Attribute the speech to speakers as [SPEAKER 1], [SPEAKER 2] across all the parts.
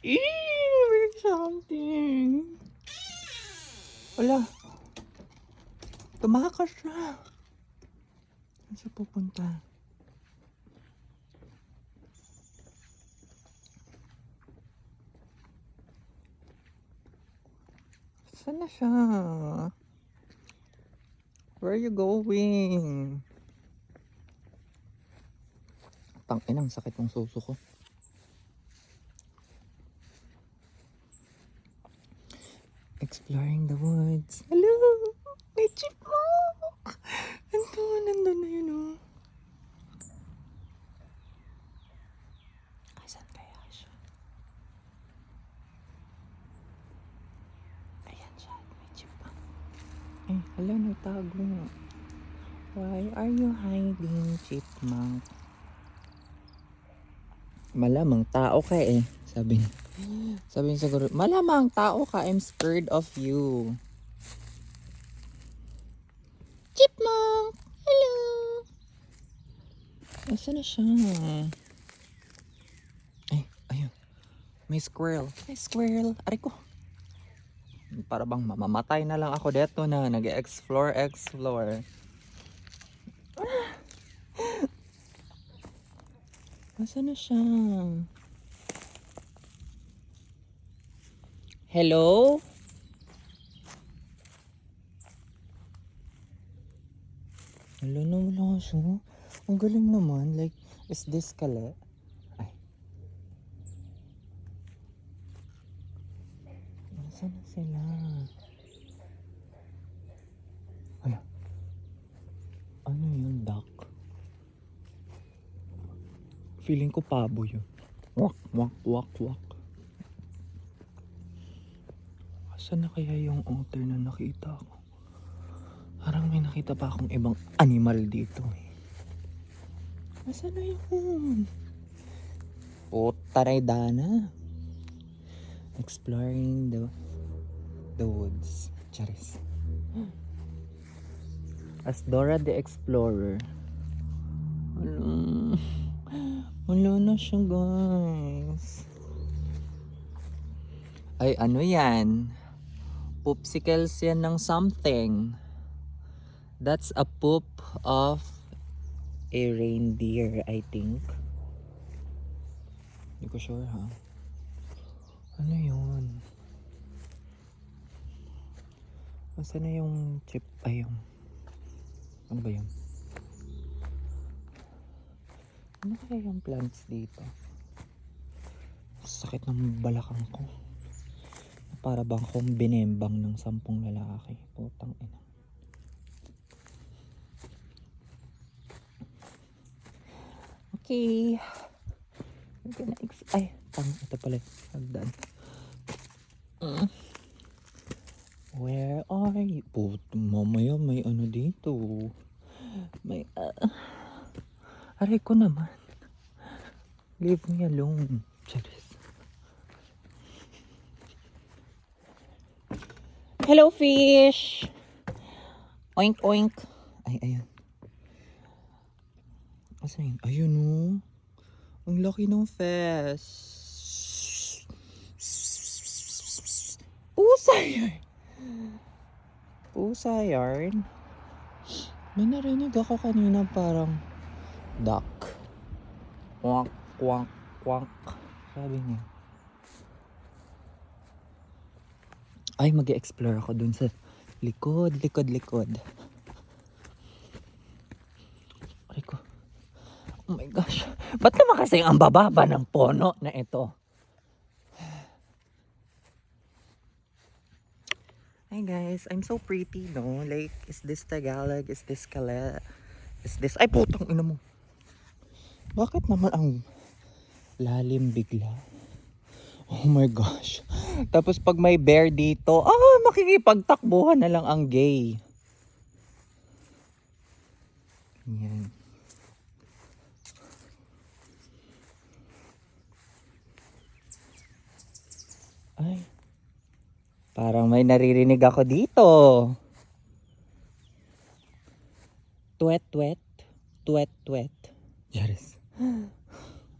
[SPEAKER 1] Ew, something. Wala. Tumakas siya. Saan siya pupunta? Saan na siya? Where are you going? Tang-inang sakit ng suso ko. Exploring the woods. Hello! May chipmunk! Nandun na yun oh. Asan kaya siya? Ayan siya, may chipmunk. Eh, hala, nagtago. Why are you hiding, chipmunk? Malamang tao ka eh. Sabi niya siguro, malamang tao ka, I'm scared of you. Chipmunk! Hello! Nasaan na siya? Ay, ayun. May squirrel. May squirrel. Aray ko. Para bang mamamatay na lang ako dito na nag-explore. Nasaan na siya? Hello? Hello na wala siya. Ang galing naman. Like, is this kale? Ay. Nasaan na sila? Ay. Ano yun, duck? Feeling ko pabo yun. Wak, wak, wak, wak. Saan na kaya yung otter na nakita ko? Parang may nakita pa akong ibang animal dito eh. Nasaan na yun? Taray dana. Exploring the woods. Charis. As Dora the Explorer. Wala na siya guys. Ay ano yan? Poopsicles yan ng something. That's a poop of a reindeer, I think. Hindi ko sure ha. Ano yun? Masa na yung chip? Ay yung... Ano ba yun? Ano kaya yung plants dito? Sakit ng balakang ko. Para bang akong binembang ng 10 lalaki. Putang ina. Okay. I'm gonna ay, ito pala. Hagdan. Where are you? Mamaya may ano dito. May, aray ko naman. Leave me alone. Charis. Hello, fish! Oink, oink. Ay, ayun. Asan yun? Ayun oh. Ang laki ng fish. Pusa yarn. Pusa yarn. May narinig ako kanina parang duck. Quack, quack, quack. Sabi niya. Ay, mag-explore ako dun sa likod. Aray ko. Oh my gosh. Ba't naman kasi ang bababa ng puno na ito? Hi guys, I'm so pretty, no? Like, is this Tagalog? Is this Kala? Is this... Ay, putang ina mo. Bakit naman ang lalim bigla? Oh my gosh. Tapos pag may bear dito, makikipagtakbuhan na lang ang gay. Yan. Ay. Parang may naririnig ako dito. Tuwet, tuwet. Tuwet, tuwet. Yes.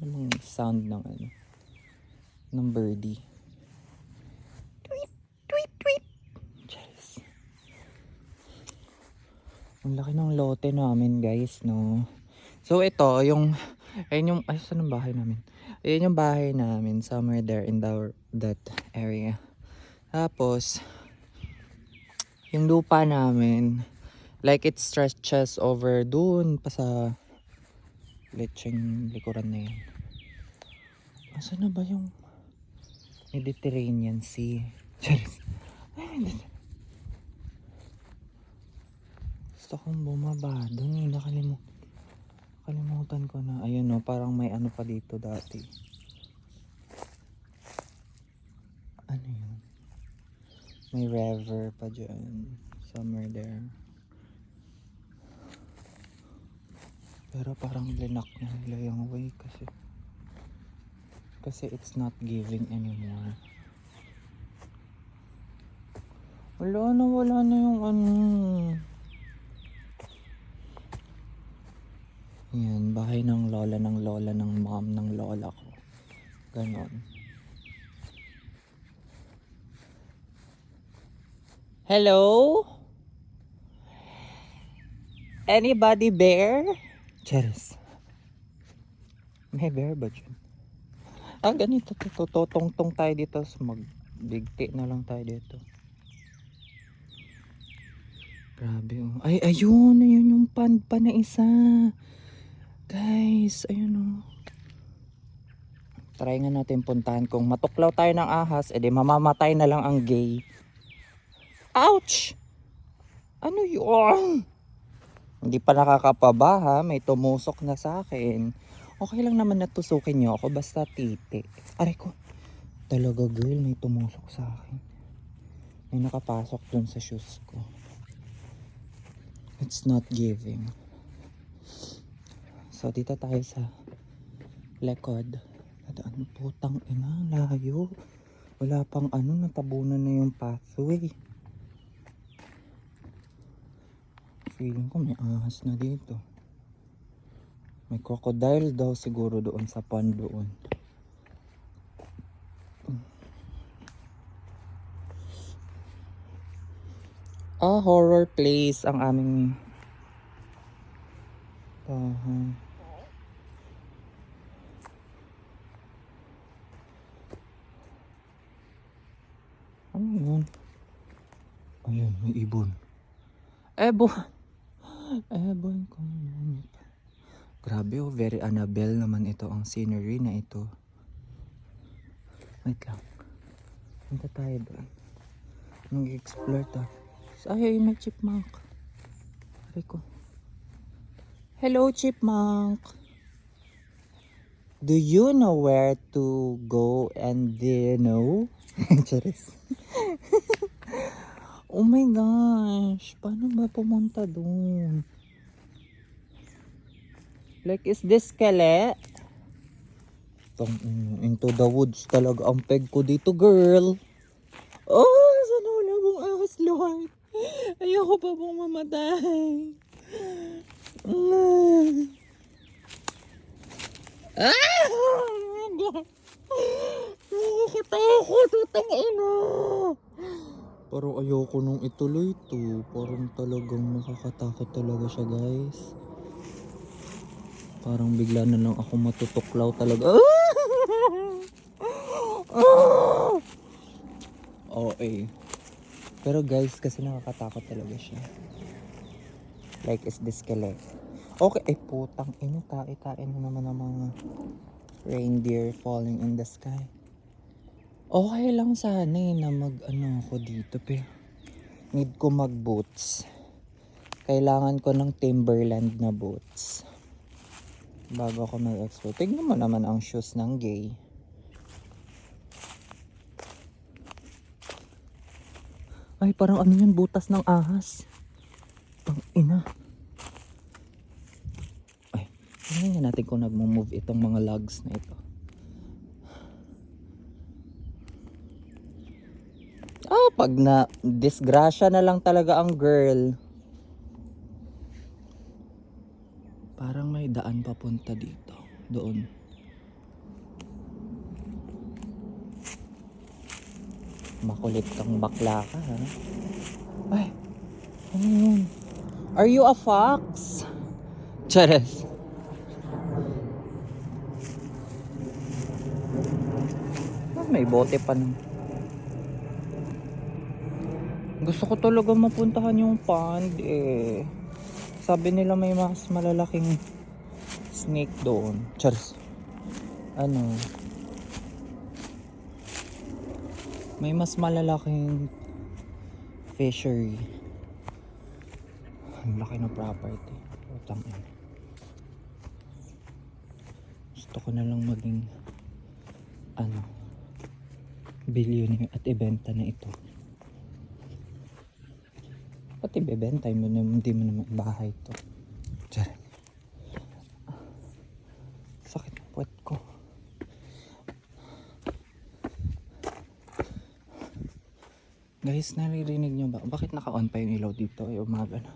[SPEAKER 1] Anong sound ng ano? ng birdie. Tweet, tweet, tweet. Charis. Ang laki ng lote namin guys, no. So ito, yung, ayun yung, ay saan ang bahay namin? Ayun yung bahay namin, somewhere there in that area. Tapos, yung lupa namin, like it stretches over dun pa sa lecheng likuran na yun. Asa na ba yung Mediterranean Sea? Charis. Gusto kong bumaba dun eh, nakalimutan ko na. Ayun no, parang may ano pa dito dati. Ano yun? May river pa dyan. Somewhere there. Pero parang blinak na nila yung way kasi it's not giving anymore. Wala na yung ano. Yan, bahay ng lola ng mom ng lola ko. Ganon. Hello? Anybody bear? Cheers. May bear ba dyan? Ah, ganito. Totong tayo dito. Magbigti na lang tayo dito. Grabe oh. Ay, ayun yung pan na isa. Guys, ayun oh. Try nga natin puntahan. Kung matuklaw tayo ng ahas, edi mamamatay na lang ang gay. Ouch! Ano yun? Hindi pa nakakapaba ha. May tumusok na sa akin. Okay lang naman natusukin nyo ako. Basta titi. Aray ko. Talaga girl, may tumusok sa akin. May nakapasok dun sa shoes ko. It's not giving. So dito tayo sa likod. Adaan, putang ina, layo. Wala pang ano, natabunan na yung pathway. Feeling ko may ahas na dito. May crocodile daw siguro doon sa pond doon. Ah, horror place ang aming ano yun? Ayun, may ibon. Ebon ko. Grabe oh, very Annabelle naman ito ang scenery na ito. Wait lang. Punta tayo doon. Mag-explore tayo. Ay, may chipmunk. Pare ko. Hello, chipmunk. Do you know where to go and do you know? Charis. Oh my gosh. Paano ba pumunta doon? Like, is this skele? Into the woods talaga ang peg ko dito, girl. Oh, sana wala mong ahas, Lord. Ayoko pa pong mamatay. Nakakatakot, utang ina. Parang ayoko nung ituloy to. Parang talagang nakakatakot talaga siya, guys. Parang bigla na lang ako matutuklaw talaga. Okay. Pero guys, kasi nakakatakot talaga siya. Like, is this skeleton? Okay, ay putang ina, tae-tae na naman ang mga reindeer falling in the sky. Okay lang sana na mag-ano ako dito, pero need ko mag-boots. Kailangan ko ng Timberland na boots bago ako mag-explore. Tignan mo naman ang shoes ng gay. Ay, parang ano yun, butas ng ahas. Pang ina. Ay, tingnan natin kung nagmo-move itong mga logs na ito. Ah, pag na disgrasya na lang talaga ang girl. Parang may daan papunta dito. Doon. Makulit kang bakla ka, ha? Ay, ano yun? Are you a fox? Chares. Ah, may bote pa nun. Gusto ko talaga mapuntahan yung pond eh. Sabi nila may mas malalaking snake doon. Chares. Ano? May mas malalaking fishery. Ang laki ng property. Utang ina. Gusto ko na lang maging billionaire at ibenta na ito. Pati ibebenta mo na, hindi mo naman bahay ito. Diyan. Sakit ng puwet ko. Guys, naririnig nyo ba? Bakit naka-on pa yung ilaw dito? Ay, umaga na.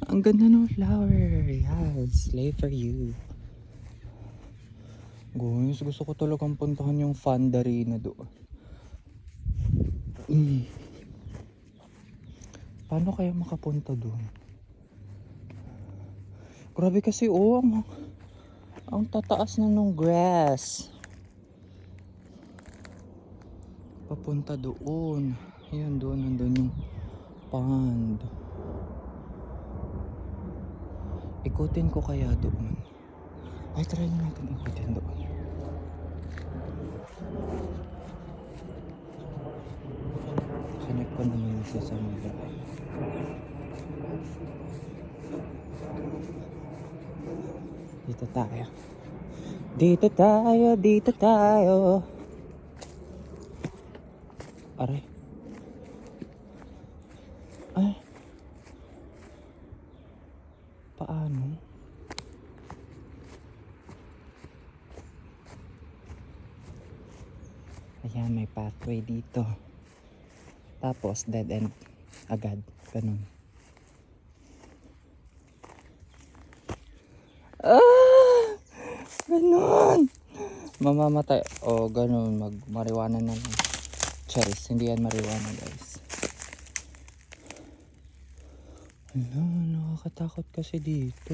[SPEAKER 1] Ang ganda ng flower. Yes, slay for you. Guys, gusto ko talagang puntahan yung Fandarina doon. Paano kaya makapunta doon? Grabe kasi ang tataas na nung grass. Papunta doon. Ayun doon, nandun yung pond. Ikutin ko kaya doon. Ay, try na natin ikutin doon. Connect ko naman yung sa mga. Dito tayo. Dito tayo, dito tayo. Aray. Ay. Paano? Ayan, may pathway dito. Tapos dead end agad. Ganun. Ganun. Mamamatay. O, ganun. Mag-marijuana na lang. Charis. Hindi yan marijuana, guys. Nakakatakot kasi dito.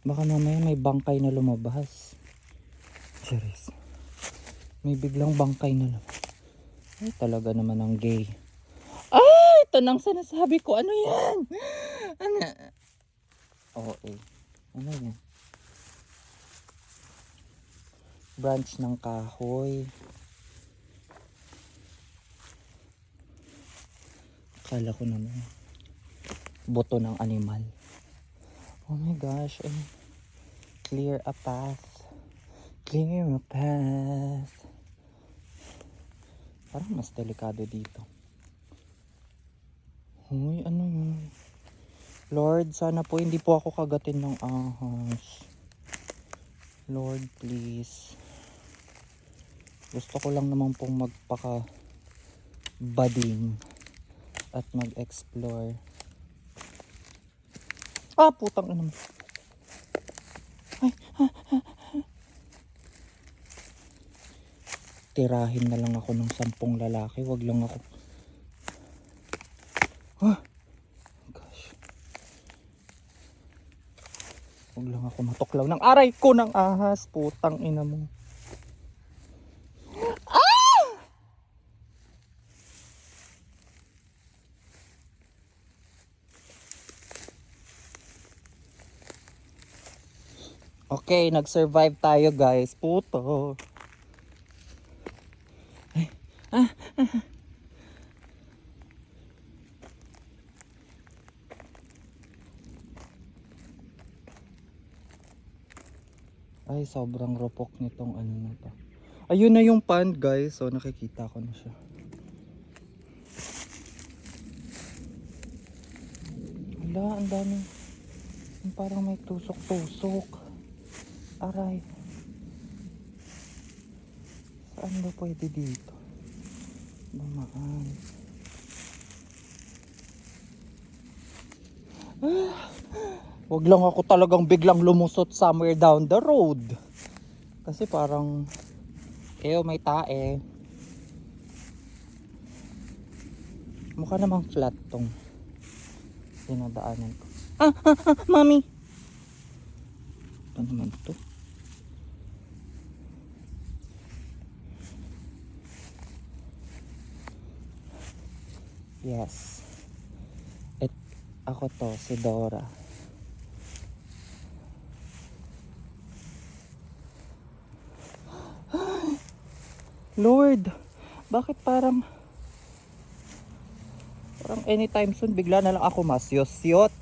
[SPEAKER 1] Baka mamaya may bangkay na lumabas. Charis. May biglang bangkay na lumabas. Ay, talaga naman ang gay. Ay, ito nang sinasabi ko. Ano yan? Ano? Okay. Ano yan? Branch ng kahoy. Akala ko naman buto ng animal. Oh my gosh. Clear a path. Clear a path. Parang mas delikado dito. Uy, ano yun? Lord, sana po hindi po ako kagatin ng ahas. Lord, please. Gusto ko lang naman pong magpaka-bading at mag-explore. Ah, putang ina mo. Ay, tirahin na lang ako ng 10 lalaki. Wag lang ako. Gosh. Wag lang ako matuklaw ng aray ko ng ahas. Putang ina mo. Okay, nag-survive tayo, guys. Puto. Ay, sobrang ropok nitong ano na to. Ayun na yung pond, guys. So, nakikita ko na siya. Hala, ang dami. Parang may tusok-tusok. Aray. Saan ba pwede dito? Dumaan. Wag lang ako talagang biglang lumusot somewhere down the road. Kasi parang, may tae. Mukha namang flat tong dinadaanan ko. Mami! Ano naman to? Yes. Ako to, si Dora. Lord, bakit parang anytime soon bigla na lang ako masyot-syot?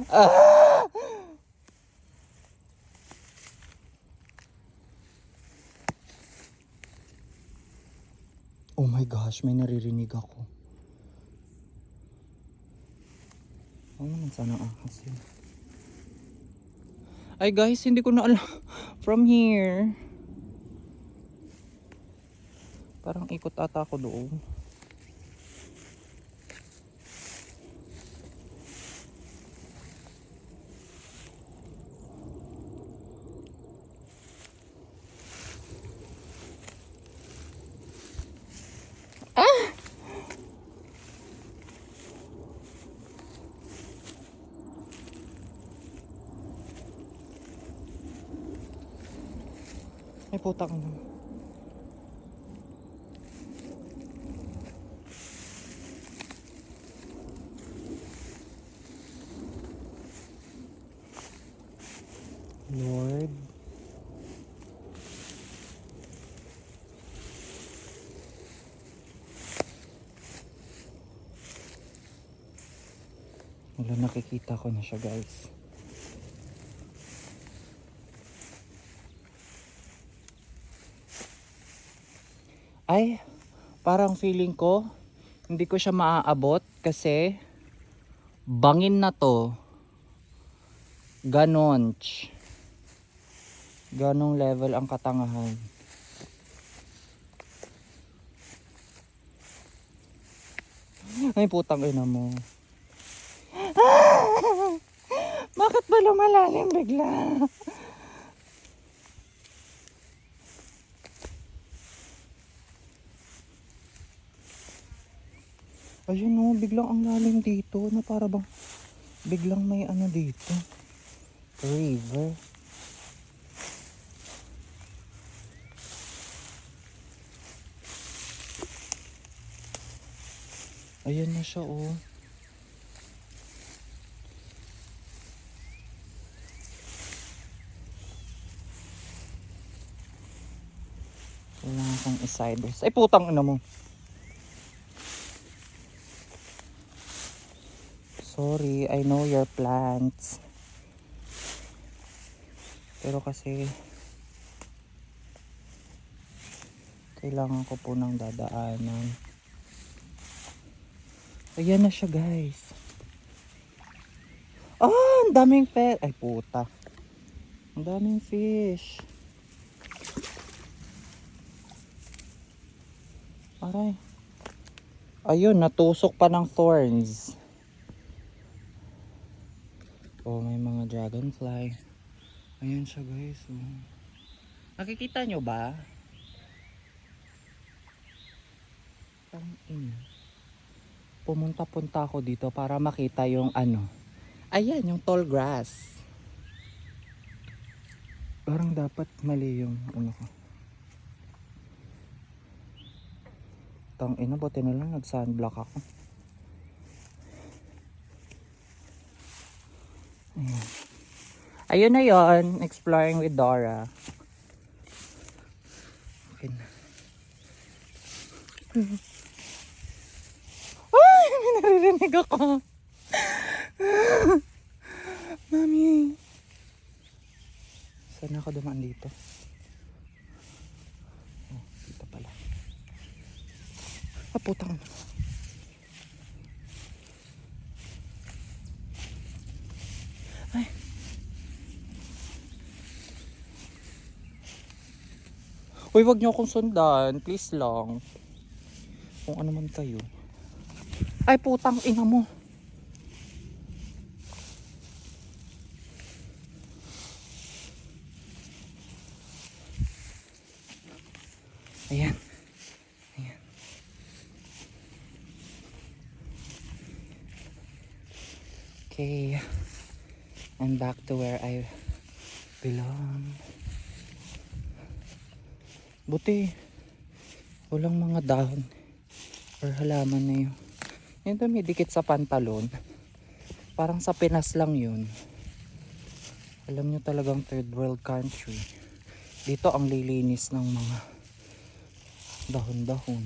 [SPEAKER 1] Ah! Oh my gosh, may naririnig ako. Oh, naman sana ahas yun. Ay guys, hindi ko na alam. From here. Parang ikot ata ako doon. Ay putang ina. Lord. Wala, nakikita ko na siya guys. Ay, parang feeling ko hindi ko siya maaabot kasi bangin na to. Ganon. Ganong level ang katangahan. Ay putang ina mo. Bakit ba lumalalim bigla? Ayun o, biglang ang lalim dito na para bang biglang may ano dito. River. Ayan na siya oh. Kailangan kong isideways. Ay putang ina mo. Sorry, I know your plants. Pero kasi kailangan ko po ng dadaanan. Ayan na siya guys. Ang daming fish. Ay puta. Ang daming fish. Aray. Ayun, natusok pa ng thorns. Oh, may mga dragonfly. Ayan siya guys. Oh. Nakikita nyo ba? Pumunta-punta ako dito para makita yung ano. Ayan, yung tall grass. Parang dapat mali yung ano ko. Tang ina, buti na lang nag-sunblock ako. Ayan. Ayun na yon, exploring with Dora. Okay na. Ay, may naririnig ako. Mami. Saan ako dumaan dito? Oh, dito pala. Ah, putang. Ay. Uy, wag niyo akong sundan. Please lang. Kung ano man kayo. Ay, putang ina mo. Ayan. Ayan. Okay. I'm back to where I belong. Buti walang mga dahon or halaman na yun. Yung dumidikit sa pantalon, parang sa Pinas lang yun. Alam nyo talagang third world country. Dito ang lilinis ng mga dahon-dahon.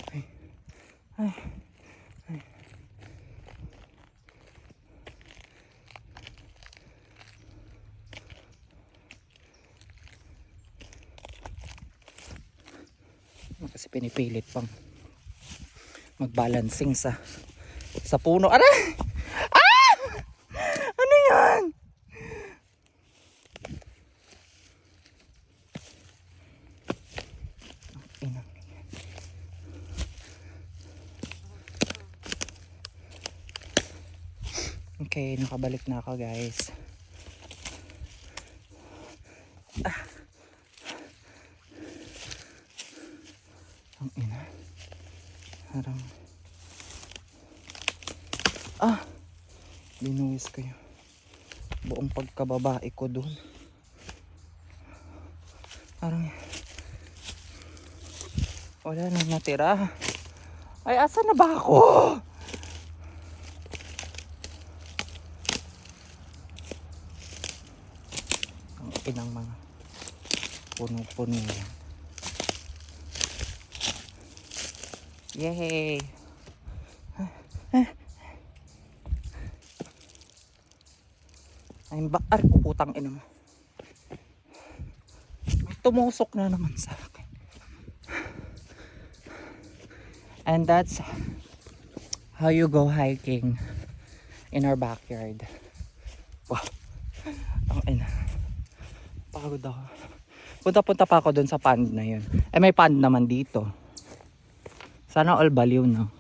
[SPEAKER 1] Ay, ay, ay. Kasi pinipilit pang magbalancing sa puno. Aray! Ah! Ano yan? Okay, nakabalik na ako guys. Ang ina. Harang. Binuwis ko yung buong pagkababae ko dun. Parang wala nang natira. Ay, asa na ba ako? Ang inang mga puno-puno yan. Yay! Ay, baar ko putang ina mo. May tumusok na naman sa akin. And that's how you go hiking in our backyard. Wow. Ang ina. Pagod ako. Punta-punta pa ako dun sa pond na yun. Eh, may pond naman dito. Sana all baliw, no?